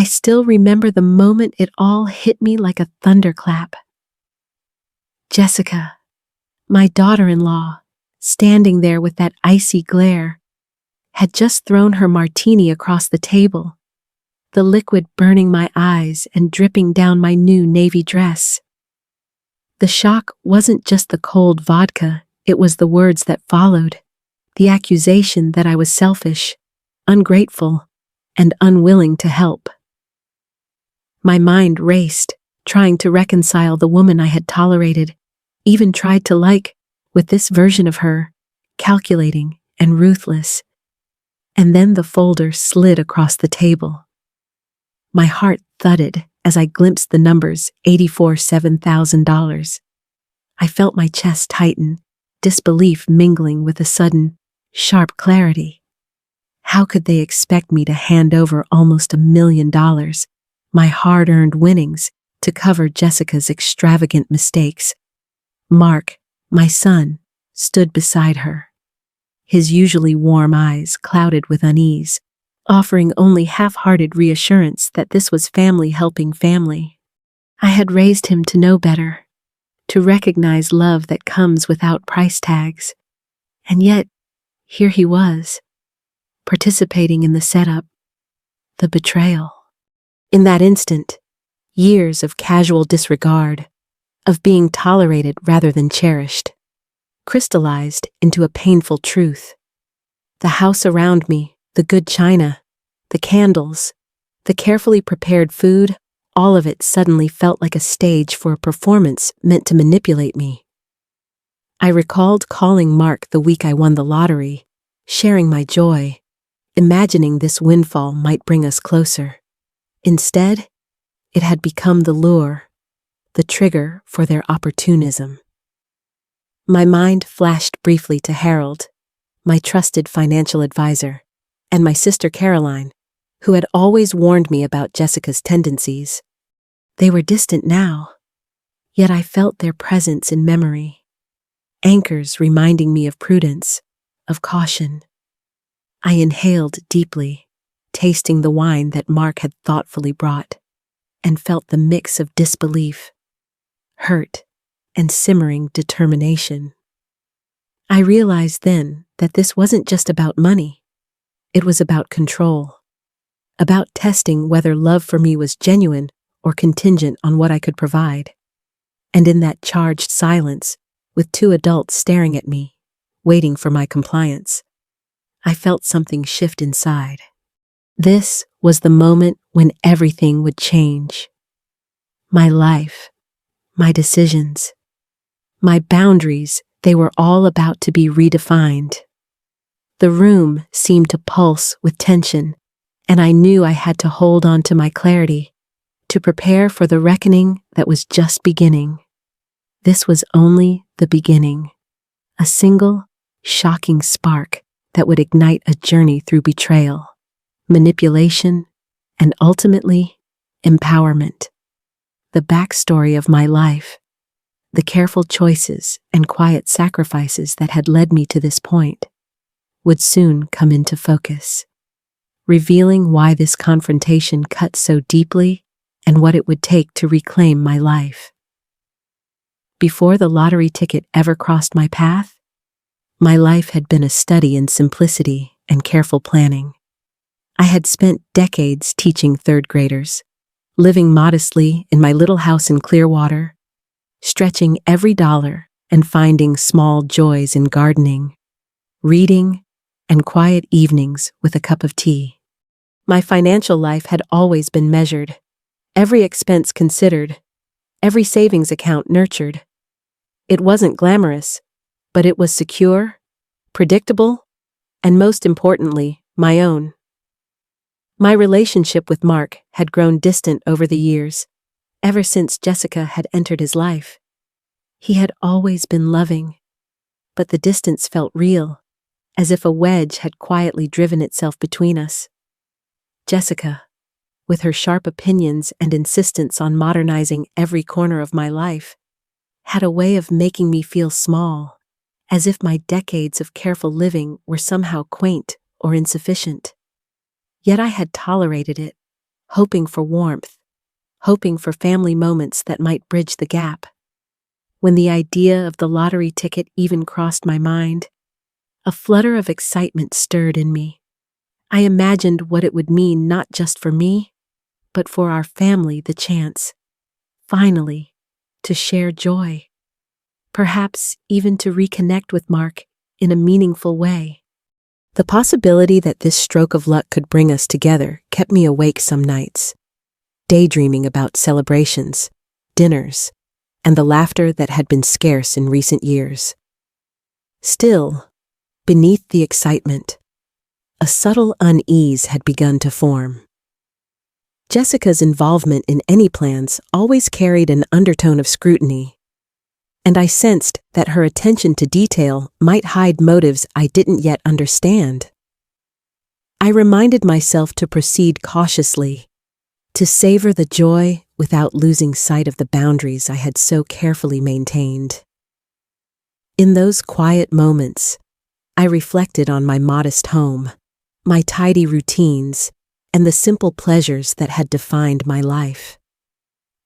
I still remember the moment it all hit me like a thunderclap. Jessica, my daughter-in-law, standing there with that icy glare, had just thrown her martini across the table, the liquid burning my eyes and dripping down my new navy dress. The shock wasn't just the cold vodka, it was the words that followed, the accusation that I was selfish, ungrateful, and unwilling to help. My mind raced, trying to reconcile the woman I had tolerated, even tried to like, with this version of her, calculating and ruthless. And then the folder slid across the table. My heart thudded as I glimpsed the numbers $7,000. I felt my chest tighten, disbelief mingling with a sudden, sharp clarity. How could they expect me to hand over almost $1 million, my hard-earned winnings, to cover Jessica's extravagant mistakes? Mark, my son, stood beside her, his usually warm eyes clouded with unease, offering only half-hearted reassurance that this was family helping family. I had raised him to know better, to recognize love that comes without price tags. And yet, here he was, participating in the setup, the betrayal. In that instant, years of casual disregard, of being tolerated rather than cherished, crystallized into a painful truth. The house around me, the good china, the candles, the carefully prepared food, all of it suddenly felt like a stage for a performance meant to manipulate me. I recalled calling Mark the week I won the lottery, sharing my joy, imagining this windfall might bring us closer. Instead, it had become the lure, the trigger for their opportunism. My mind flashed briefly to Harold, my trusted financial advisor, and my sister Caroline, who had always warned me about Jessica's tendencies. They were distant now, yet I felt their presence in memory, anchors reminding me of prudence, of caution. I inhaled deeply, tasting the wine that Mark had thoughtfully brought, and felt the mix of disbelief, hurt, and simmering determination. I realized then that this wasn't just about money. It was about control, about testing whether love for me was genuine or contingent on what I could provide. And in that charged silence, with two adults staring at me, waiting for my compliance, I felt something shift inside. This was the moment when everything would change. My life, my decisions, my boundaries, they were all about to be redefined. The room seemed to pulse with tension, and I knew I had to hold on to my clarity, to prepare for the reckoning that was just beginning. This was only the beginning, a single, shocking spark that would ignite a journey through betrayal, manipulation, and ultimately, empowerment. The backstory of my life, the careful choices and quiet sacrifices that had led me to this point, would soon come into focus, revealing why this confrontation cut so deeply and what it would take to reclaim my life. Before the lottery ticket ever crossed my path, my life had been a study in simplicity and careful planning. I had spent decades teaching third graders, living modestly in my little house in Clearwater, stretching every dollar and finding small joys in gardening, reading, and quiet evenings with a cup of tea. My financial life had always been measured, every expense considered, every savings account nurtured. It wasn't glamorous, but it was secure, predictable, and most importantly, my own. My relationship with Mark had grown distant over the years, ever since Jessica had entered his life. He had always been loving, but the distance felt real, as if a wedge had quietly driven itself between us. Jessica, with her sharp opinions and insistence on modernizing every corner of my life, had a way of making me feel small, as if my decades of careful living were somehow quaint or insufficient. Yet I had tolerated it, hoping for warmth, hoping for family moments that might bridge the gap. When the idea of the lottery ticket even crossed my mind, a flutter of excitement stirred in me. I imagined what it would mean not just for me, but for our family, the chance, finally, to share joy. Perhaps even to reconnect with Mark in a meaningful way. The possibility that this stroke of luck could bring us together kept me awake some nights, daydreaming about celebrations, dinners, and the laughter that had been scarce in recent years. Still, beneath the excitement, a subtle unease had begun to form. Jessica's involvement in any plans always carried an undertone of scrutiny, and I sensed that her attention to detail might hide motives I didn't yet understand. I reminded myself to proceed cautiously, to savor the joy without losing sight of the boundaries I had so carefully maintained. In those quiet moments, I reflected on my modest home, my tidy routines, and the simple pleasures that had defined my life.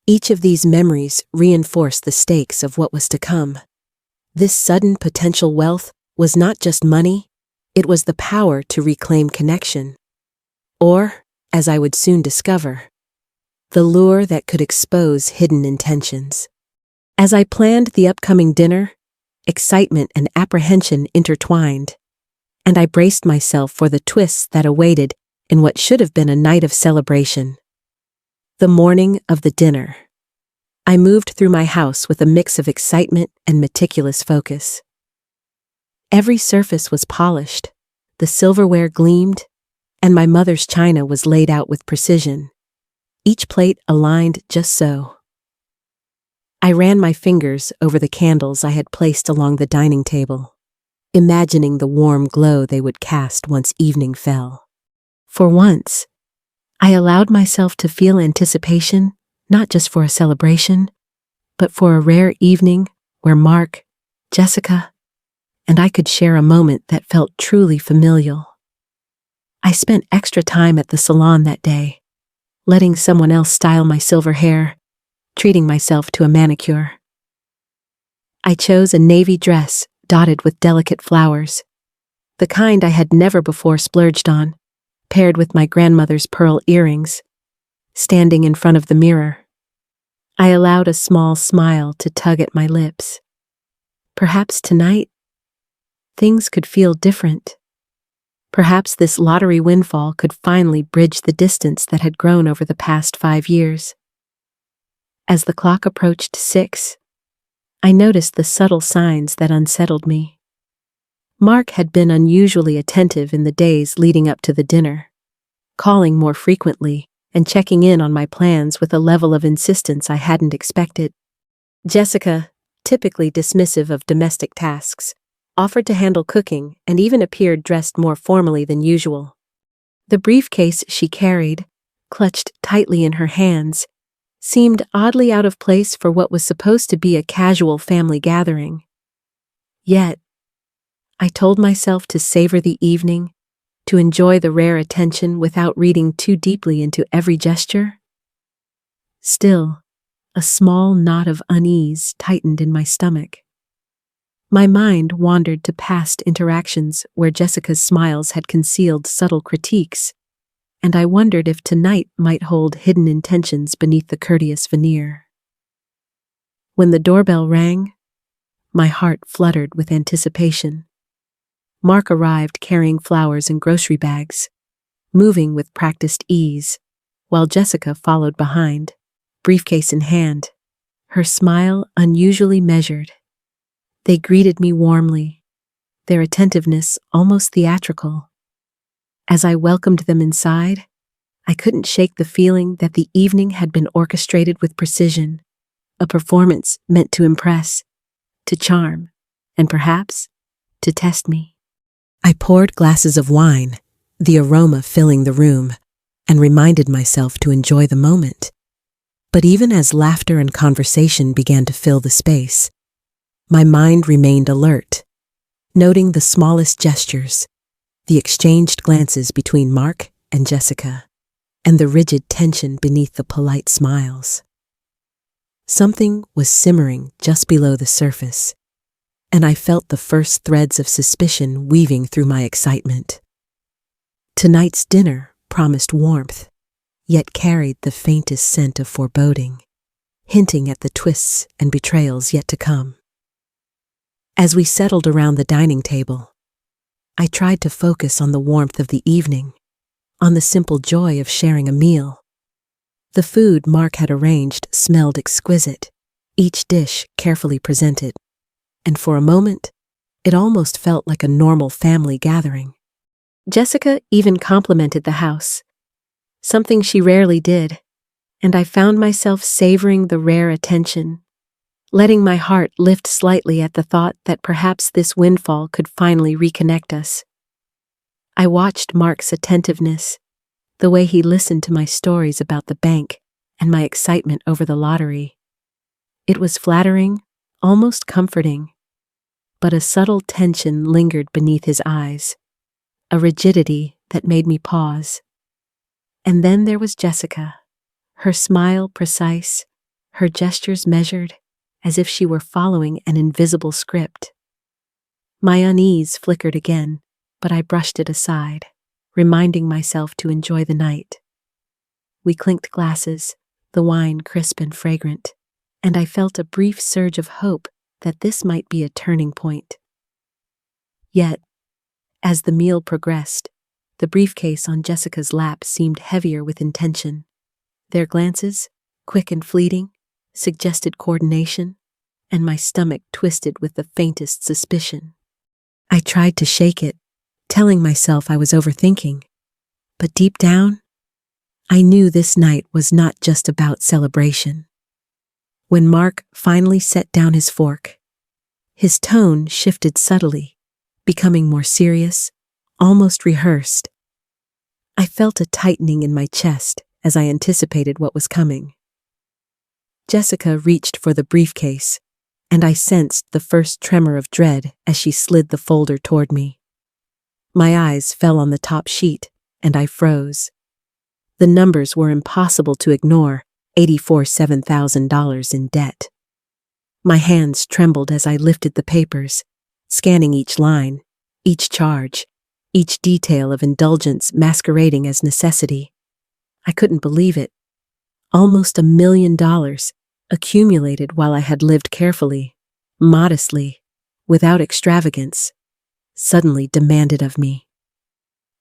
Each of these memories reinforced the stakes of what was to come. This sudden potential wealth was not just money, it was the power to reclaim connection. Or, as I would soon discover, the lure that could expose hidden intentions. As I planned the upcoming dinner, excitement and apprehension intertwined, and I braced myself for the twists that awaited in what should have been a night of celebration. The morning of the dinner, I moved through my house with a mix of excitement and meticulous focus. Every surface was polished, the silverware gleamed, and my mother's china was laid out with precision, each plate aligned just so. I ran my fingers over the candles I had placed along the dining table, imagining the warm glow they would cast once evening fell. For once, I allowed myself to feel anticipation, not just for a celebration, but for a rare evening where Mark, Jessica, and I could share a moment that felt truly familial. I spent extra time at the salon that day, letting someone else style my silver hair, treating myself to a manicure. I chose a navy dress dotted with delicate flowers, the kind I had never before splurged on, paired with my grandmother's pearl earrings. Standing in front of the mirror, I allowed a small smile to tug at my lips. Perhaps tonight, things could feel different. Perhaps this lottery windfall could finally bridge the distance that had grown over the past 5 years. As the clock approached 6, I noticed the subtle signs that unsettled me. Mark had been unusually attentive in the days leading up to the dinner, calling more frequently and checking in on my plans with a level of insistence I hadn't expected. Jessica, typically dismissive of domestic tasks, offered to handle cooking and even appeared dressed more formally than usual. The briefcase she carried, clutched tightly in her hands, seemed oddly out of place for what was supposed to be a casual family gathering. Yet, I told myself to savor the evening, to enjoy the rare attention without reading too deeply into every gesture. Still, a small knot of unease tightened in my stomach. My mind wandered to past interactions where Jessica's smiles had concealed subtle critiques, and I wondered if tonight might hold hidden intentions beneath the courteous veneer. When the doorbell rang, my heart fluttered with anticipation. Mark arrived carrying flowers and grocery bags, moving with practiced ease, while Jessica followed behind, briefcase in hand, her smile unusually measured. They greeted me warmly, their attentiveness almost theatrical. As I welcomed them inside, I couldn't shake the feeling that the evening had been orchestrated with precision, a performance meant to impress, to charm, and perhaps to test me. I poured glasses of wine, the aroma filling the room, and reminded myself to enjoy the moment. But even as laughter and conversation began to fill the space, my mind remained alert, noting the smallest gestures, the exchanged glances between Mark and Jessica, and the rigid tension beneath the polite smiles. Something was simmering just below the surface, and I felt the first threads of suspicion weaving through my excitement. Tonight's dinner promised warmth, yet carried the faintest scent of foreboding, hinting at the twists and betrayals yet to come. As we settled around the dining table, I tried to focus on the warmth of the evening, on the simple joy of sharing a meal. The food Mark had arranged smelled exquisite, each dish carefully presented, and for a moment, it almost felt like a normal family gathering. Jessica even complimented the house, something she rarely did, and I found myself savoring the rare attention, letting my heart lift slightly at the thought that perhaps this windfall could finally reconnect us. I watched Mark's attentiveness, the way he listened to my stories about the bank and my excitement over the lottery. It was flattering, almost comforting, but a subtle tension lingered beneath his eyes, a rigidity that made me pause. And then there was Jessica, her smile precise, her gestures measured, as if she were following an invisible script. My unease flickered again, but I brushed it aside, reminding myself to enjoy the night. We clinked glasses, the wine crisp and fragrant, and I felt a brief surge of hope that this might be a turning point. Yet, as the meal progressed, the briefcase on Jessica's lap seemed heavier with intention. Their glances, quick and fleeting, suggested coordination, and my stomach twisted with the faintest suspicion. I tried to shake it, telling myself I was overthinking, but deep down, I knew this night was not just about celebration. When Mark finally set down his fork, his tone shifted subtly, becoming more serious, almost rehearsed. I felt a tightening in my chest as I anticipated what was coming. Jessica reached for the briefcase, and I sensed the first tremor of dread as she slid the folder toward me. My eyes fell on the top sheet, and I froze. The numbers were impossible to ignore, $7,000 in debt. My hands trembled as I lifted the papers, scanning each line, each charge, each detail of indulgence masquerading as necessity. I couldn't believe it. Almost $1 million, accumulated while I had lived carefully, modestly, without extravagance, suddenly demanded of me.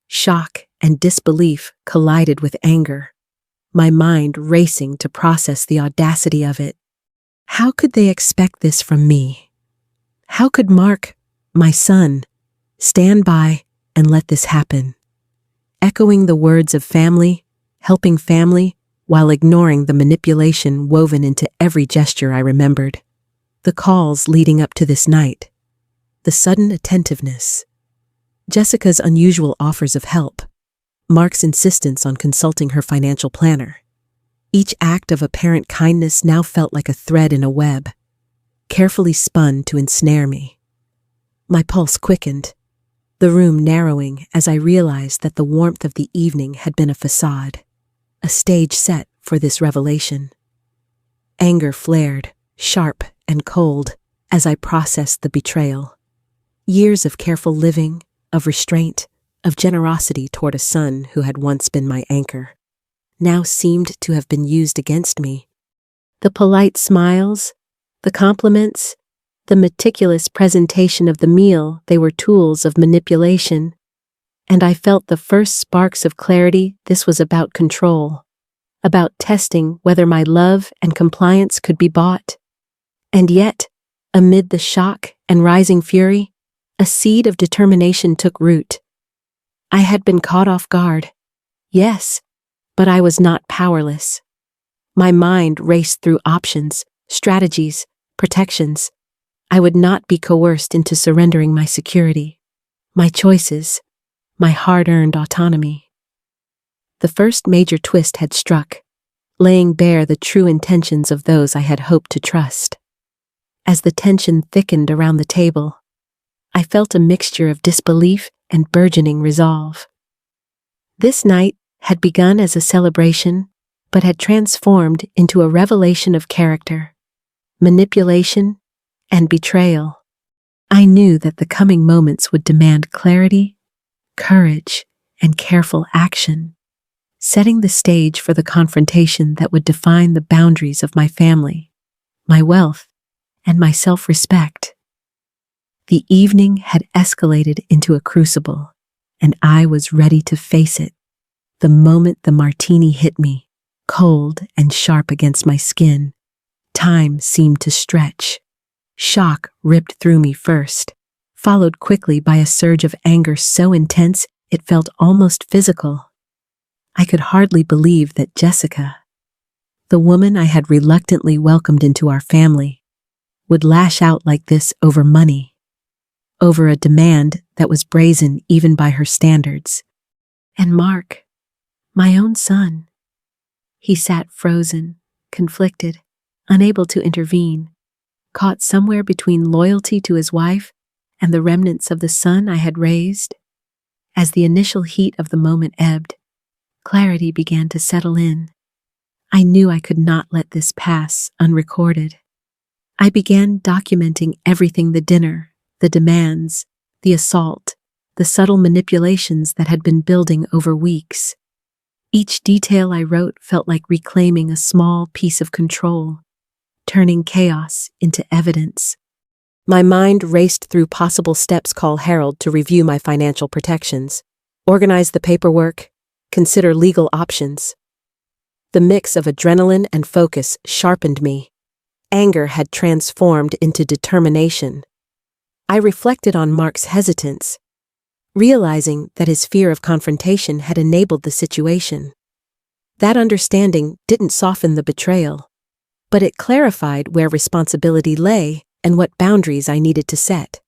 Shock and disbelief collided with anger, my mind racing to process the audacity of it. How could they expect this from me? How could Mark, my son, stand by and let this happen? Echoing the words of family, helping family, while ignoring the manipulation woven into every gesture I remembered. The calls leading up to this night, the sudden attentiveness, Jessica's unusual offers of help, Mark's insistence on consulting her financial planner. Each act of apparent kindness now felt like a thread in a web, carefully spun to ensnare me. My pulse quickened, the room narrowing as I realized that the warmth of the evening had been a facade, a stage set for this revelation. Anger flared, sharp and cold, as I processed the betrayal. Years of careful living, of restraint, of generosity toward a son who had once been my anchor, now seemed to have been used against me. The polite smiles, the compliments, the meticulous presentation of the meal, they were tools of manipulation, and I felt the first sparks of clarity. This was about control, about testing whether my love and compliance could be bought. And yet, amid the shock and rising fury, a seed of determination took root. I had been caught off guard, yes, but I was not powerless. My mind raced through options, strategies, protections. I would not be coerced into surrendering my security, my choices, my hard-earned autonomy. The first major twist had struck, laying bare the true intentions of those I had hoped to trust. As the tension thickened around the table, I felt a mixture of disbelief and burgeoning resolve. This night had begun as a celebration, but had transformed into a revelation of character, manipulation, and betrayal. I knew that the coming moments would demand clarity, courage, and careful action, setting the stage for the confrontation that would define the boundaries of my family, my wealth, and my self-respect. The evening had escalated into a crucible, and I was ready to face it. The moment the martini hit me, cold and sharp against my skin, time seemed to stretch. Shock ripped through me first, followed quickly by a surge of anger so intense it felt almost physical. I could hardly believe that Jessica, the woman I had reluctantly welcomed into our family, would lash out like this over money, over a demand that was brazen even by her standards. And Mark, my own son, he sat frozen, conflicted, unable to intervene, caught somewhere between loyalty to his wife and the remnants of the son I had raised. As the initial heat of the moment ebbed, clarity began to settle in. I knew I could not let this pass unrecorded. I began documenting everything: the dinner, the demands, the assault, the subtle manipulations that had been building over weeks. Each detail I wrote felt like reclaiming a small piece of control, turning chaos into evidence. My mind raced through possible steps: call Harold to review my financial protections, organize the paperwork, consider legal options. The mix of adrenaline and focus sharpened me. Anger had transformed into determination. I reflected on Mark's hesitance, realizing that his fear of confrontation had enabled the situation. That understanding didn't soften the betrayal, but it clarified where responsibility lay and what boundaries I needed to set.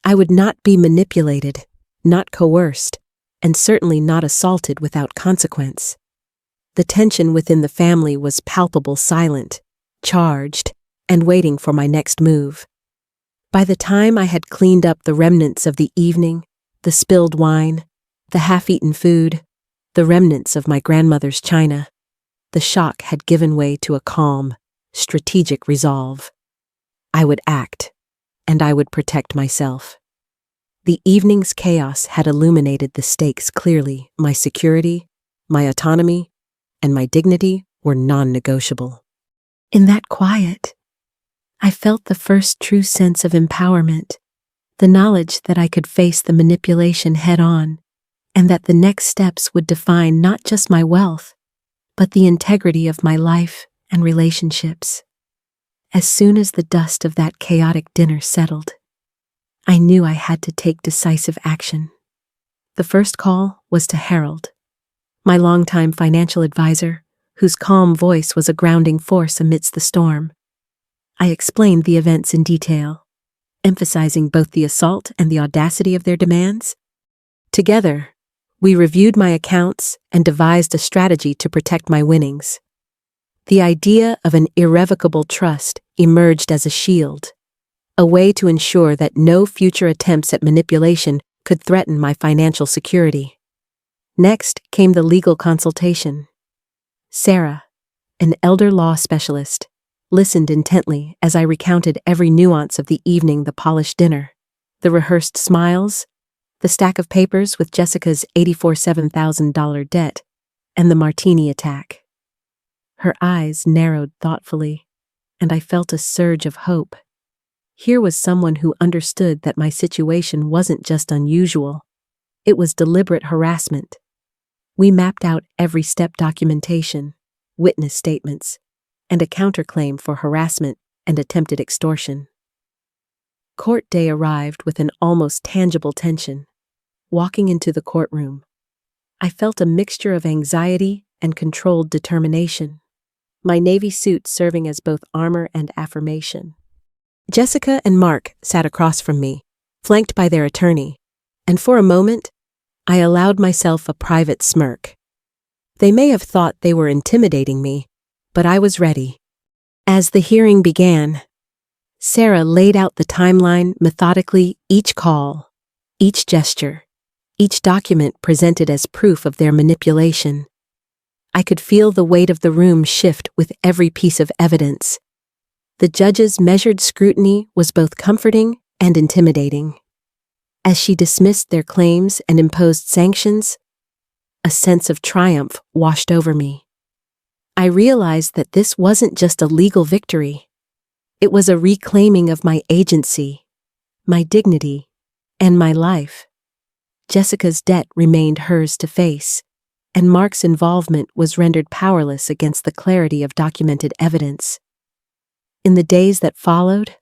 I would not be manipulated, not coerced, and certainly not assaulted without consequence. The tension within the family was palpable, silent, charged, and waiting for my next move. By the time I had cleaned up the remnants of the evening, the spilled wine, the half-eaten food, the remnants of my grandmother's china, the shock had given way to a calm, strategic resolve. I would act, and I would protect myself. The evening's chaos had illuminated the stakes clearly. My security, my autonomy, and my dignity were non-negotiable. In that quiet, I felt the first true sense of empowerment, the knowledge that I could face the manipulation head-on, and that the next steps would define not just my wealth, but the integrity of my life and relationships. As soon as the dust of that chaotic dinner settled, I knew I had to take decisive action. The first call was to Harold, my longtime financial advisor, whose calm voice was a grounding force amidst the storm. I explained the events in detail, emphasizing both the assault and the audacity of their demands. Together, we reviewed my accounts and devised a strategy to protect my winnings. The idea of an irrevocable trust emerged as a shield, a way to ensure that no future attempts at manipulation could threaten my financial security. Next came the legal consultation. Sarah, an elder law specialist, listened intently as I recounted every nuance of the evening: the polished dinner, the rehearsed smiles, the stack of papers with Jessica's $87,000 debt, and the martini attack. Her eyes narrowed thoughtfully, and I felt a surge of hope. Here was someone who understood that my situation wasn't just unusual, it was deliberate harassment. We mapped out every step: documentation, witness statements, and a counterclaim for harassment and attempted extortion. Court day arrived with an almost tangible tension. Walking into the courtroom, I felt a mixture of anxiety and controlled determination, my navy suit serving as both armor and affirmation. Jessica and Mark sat across from me, flanked by their attorney, and for a moment, I allowed myself a private smirk. They may have thought they were intimidating me, but I was ready. As the hearing began, Sarah laid out the timeline methodically: each call, each gesture, each document presented as proof of their manipulation. I could feel the weight of the room shift with every piece of evidence. The judge's measured scrutiny was both comforting and intimidating. As she dismissed their claims and imposed sanctions, a sense of triumph washed over me. I realized that this wasn't just a legal victory. It was a reclaiming of my agency, my dignity, and my life. Jessica's debt remained hers to face, and Mark's involvement was rendered powerless against the clarity of documented evidence. In the days that followed,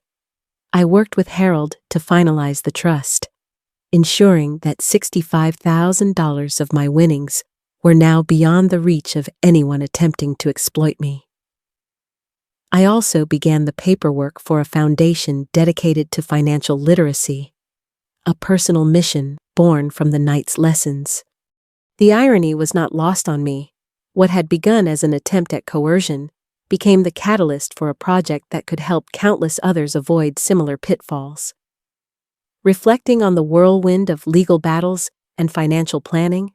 I worked with Harold to finalize the trust, ensuring that $65,000 of my winnings were now beyond the reach of anyone attempting to exploit me. I also began the paperwork for a foundation dedicated to financial literacy, a personal mission born from the night's lessons. The irony was not lost on me. What had begun as an attempt at coercion became the catalyst for a project that could help countless others avoid similar pitfalls. Reflecting on the whirlwind of legal battles and financial planning,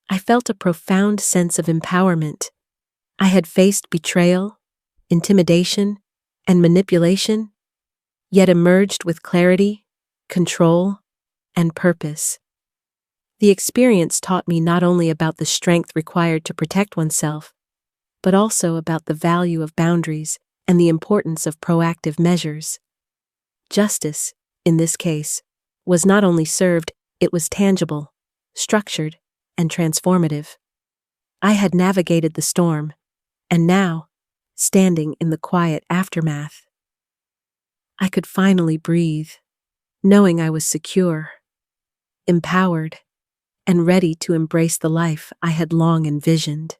I felt a profound sense of empowerment. I had faced betrayal, intimidation, and manipulation, yet emerged with clarity, control, and purpose. The experience taught me not only about the strength required to protect oneself, but also about the value of boundaries and the importance of proactive measures. Justice, in this case, was not only served, it was tangible, structured, and transformative. I had navigated the storm, and now, standing in the quiet aftermath, I could finally breathe, knowing I was secure, empowered, and ready to embrace the life I had long envisioned.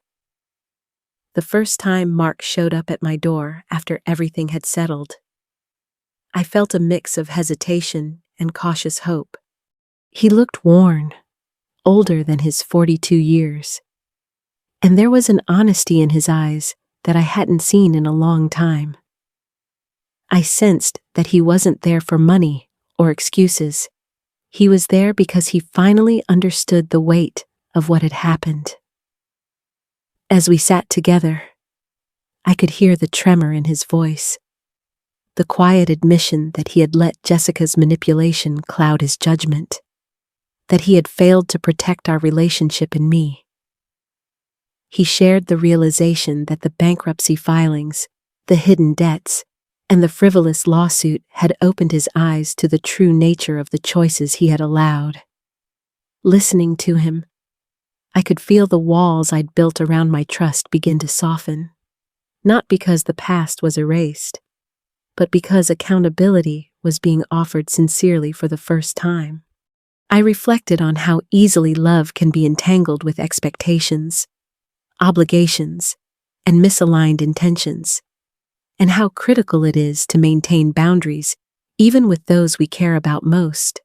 The first time Mark showed up at my door after everything had settled, I felt a mix of hesitation and cautious hope. He looked worn, older than his 42 years, and there was an honesty in his eyes that I hadn't seen in a long time. I sensed that he wasn't there for money or excuses. He was there because he finally understood the weight of what had happened. As we sat together, I could hear the tremor in his voice, the quiet admission that he had let Jessica's manipulation cloud his judgment, that he had failed to protect our relationship and me. He shared the realization that the bankruptcy filings, the hidden debts, and the frivolous lawsuit had opened his eyes to the true nature of the choices he had allowed. Listening to him, I could feel the walls I'd built around my trust begin to soften, not because the past was erased, but because accountability was being offered sincerely for the first time. I reflected on how easily love can be entangled with expectations, obligations, and misaligned intentions, and how critical it is to maintain boundaries even with those we care about most.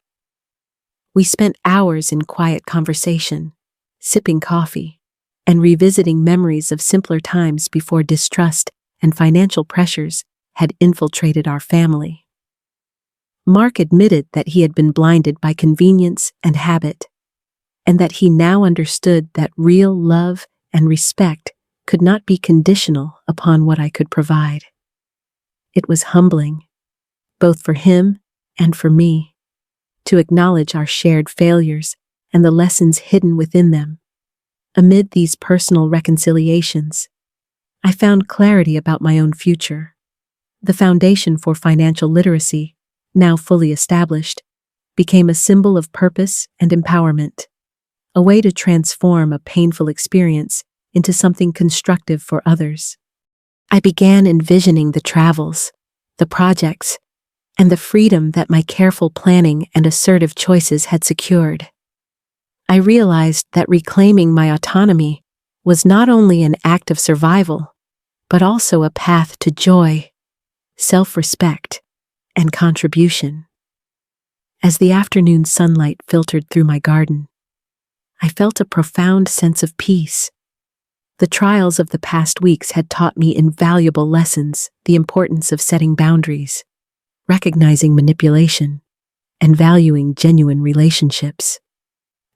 We spent hours in quiet conversation, sipping coffee, and revisiting memories of simpler times before distrust and financial pressures had infiltrated our family. Mark admitted that he had been blinded by convenience and habit, and that he now understood that real love and respect could not be conditional upon what I could provide. It was humbling, both for him and for me, to acknowledge our shared failures and the lessons hidden within them. Amid these personal reconciliations, I found clarity about my own future. The foundation for financial literacy, now fully established, became a symbol of purpose and empowerment, a way to transform a painful experience into something constructive for others. I began envisioning the travels, the projects, and the freedom that my careful planning and assertive choices had secured. I realized that reclaiming my autonomy was not only an act of survival, but also a path to joy, self-respect, and contribution. As the afternoon sunlight filtered through my garden, I felt a profound sense of peace. The trials of the past weeks had taught me invaluable lessons: the importance of setting boundaries, recognizing manipulation, and valuing genuine relationships.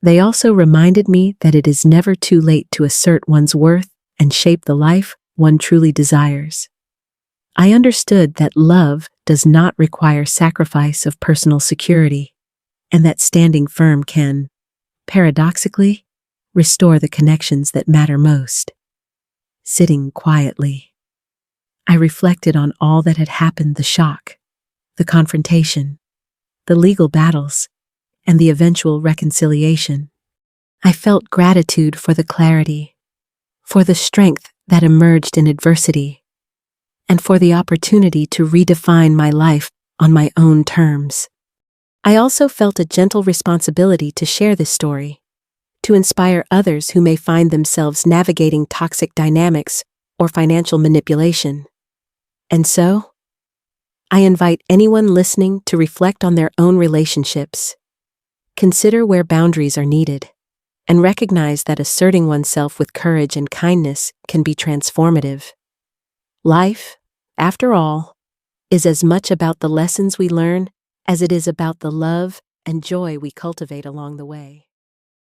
They also reminded me that it is never too late to assert one's worth and shape the life one truly desires. I understood that love does not require sacrifice of personal security, and that standing firm can, paradoxically, restore the connections that matter most. Sitting quietly, I reflected on all that had happened: the shock, the confrontation, the legal battles, and the eventual reconciliation. I felt gratitude for the clarity, for the strength that emerged in adversity, and for the opportunity to redefine my life on my own terms. I also felt a gentle responsibility to share this story, to inspire others who may find themselves navigating toxic dynamics or financial manipulation. And so, I invite anyone listening to reflect on their own relationships, consider where boundaries are needed, and recognize that asserting oneself with courage and kindness can be transformative. Life, after all, is as much about the lessons we learn as it is about the love and joy we cultivate along the way.